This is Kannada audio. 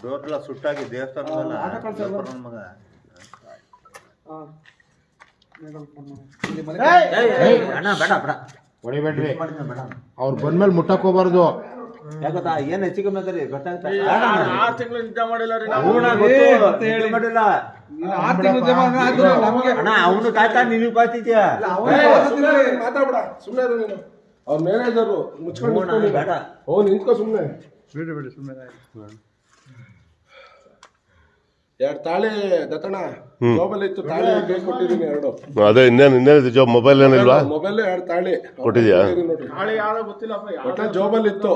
ಡೋರ್ ಎಲ್ಲ ಸುಟ್ಟಾಗಿ ದೇವಸ್ಥಾನ ಮಗ ಅಣ್ಣ ಬೇಡ ಬೇಡ ಹೊಡಿಬೇಡ್ರಿ ಅವ್ರು ಬಂದ್ಮೇಲೆ ಮುಟ್ಟಕ್ ಹೋಗ್ಬಾರ್ದು. ಯಾಕತ್ತಾ ಏನ್ ಹೆಚ್ಚು ಕಮ್ಮಿ ಅದರಿ ಗೊತ್ತಾಗ್ತಾ 6 ತಿಂಗಳು ನಿದ್ದೆ ಮಾಡಿಲ್ಲ ರೀ ಮಾಡಿಲ್ಲ ನಮಗೆ ಅಣ್ಣ ಅವನು ಕಾಯ್ತಾ ನೀವು ಕಾಯ್ತಿದ್ಯಾ ಮಾತಾಡ್ಬೇಡ ಸುಮ್ಮನೆ ಇರು ನೀನು. ಅವ್ರ ಮ್ಯಾನೇಜರು ಮುಚ್ಕೊಂಡು ಬೇಡ ನಿಂತ್ಕೋ ಸುಮ್ಮನೆ. ಬಿಡಿ ಸುಮ್ಮನೆ. 2 ತಾಳಿ ದತ್ತಣ್ಣ ಜೋಬಲ್ಲಿ ಇತ್ತು, ತಾಳಿ ಕೈ ಕೊಟ್ಟಿದ್ದೀನಿ 2. ಅದೇ ಇನ್ನೇನು ಜಾಬ್ ಮೊಬೈಲ್ ಏನಿಲ್ವಾ? ಮೊಬೈಲ್ 2 ತಾಳಿ ಕೊಟ್ಟಿದ್ಯಾ? ನೋಡ್ರಿ ನಾಳೆ ಯಾವ್ದೋ ಗೊತ್ತಿಲ್ಲಪ್ಪ ಒಟ್ಟ ಜೋಬಲ್ಲಿ ಇತ್ತು.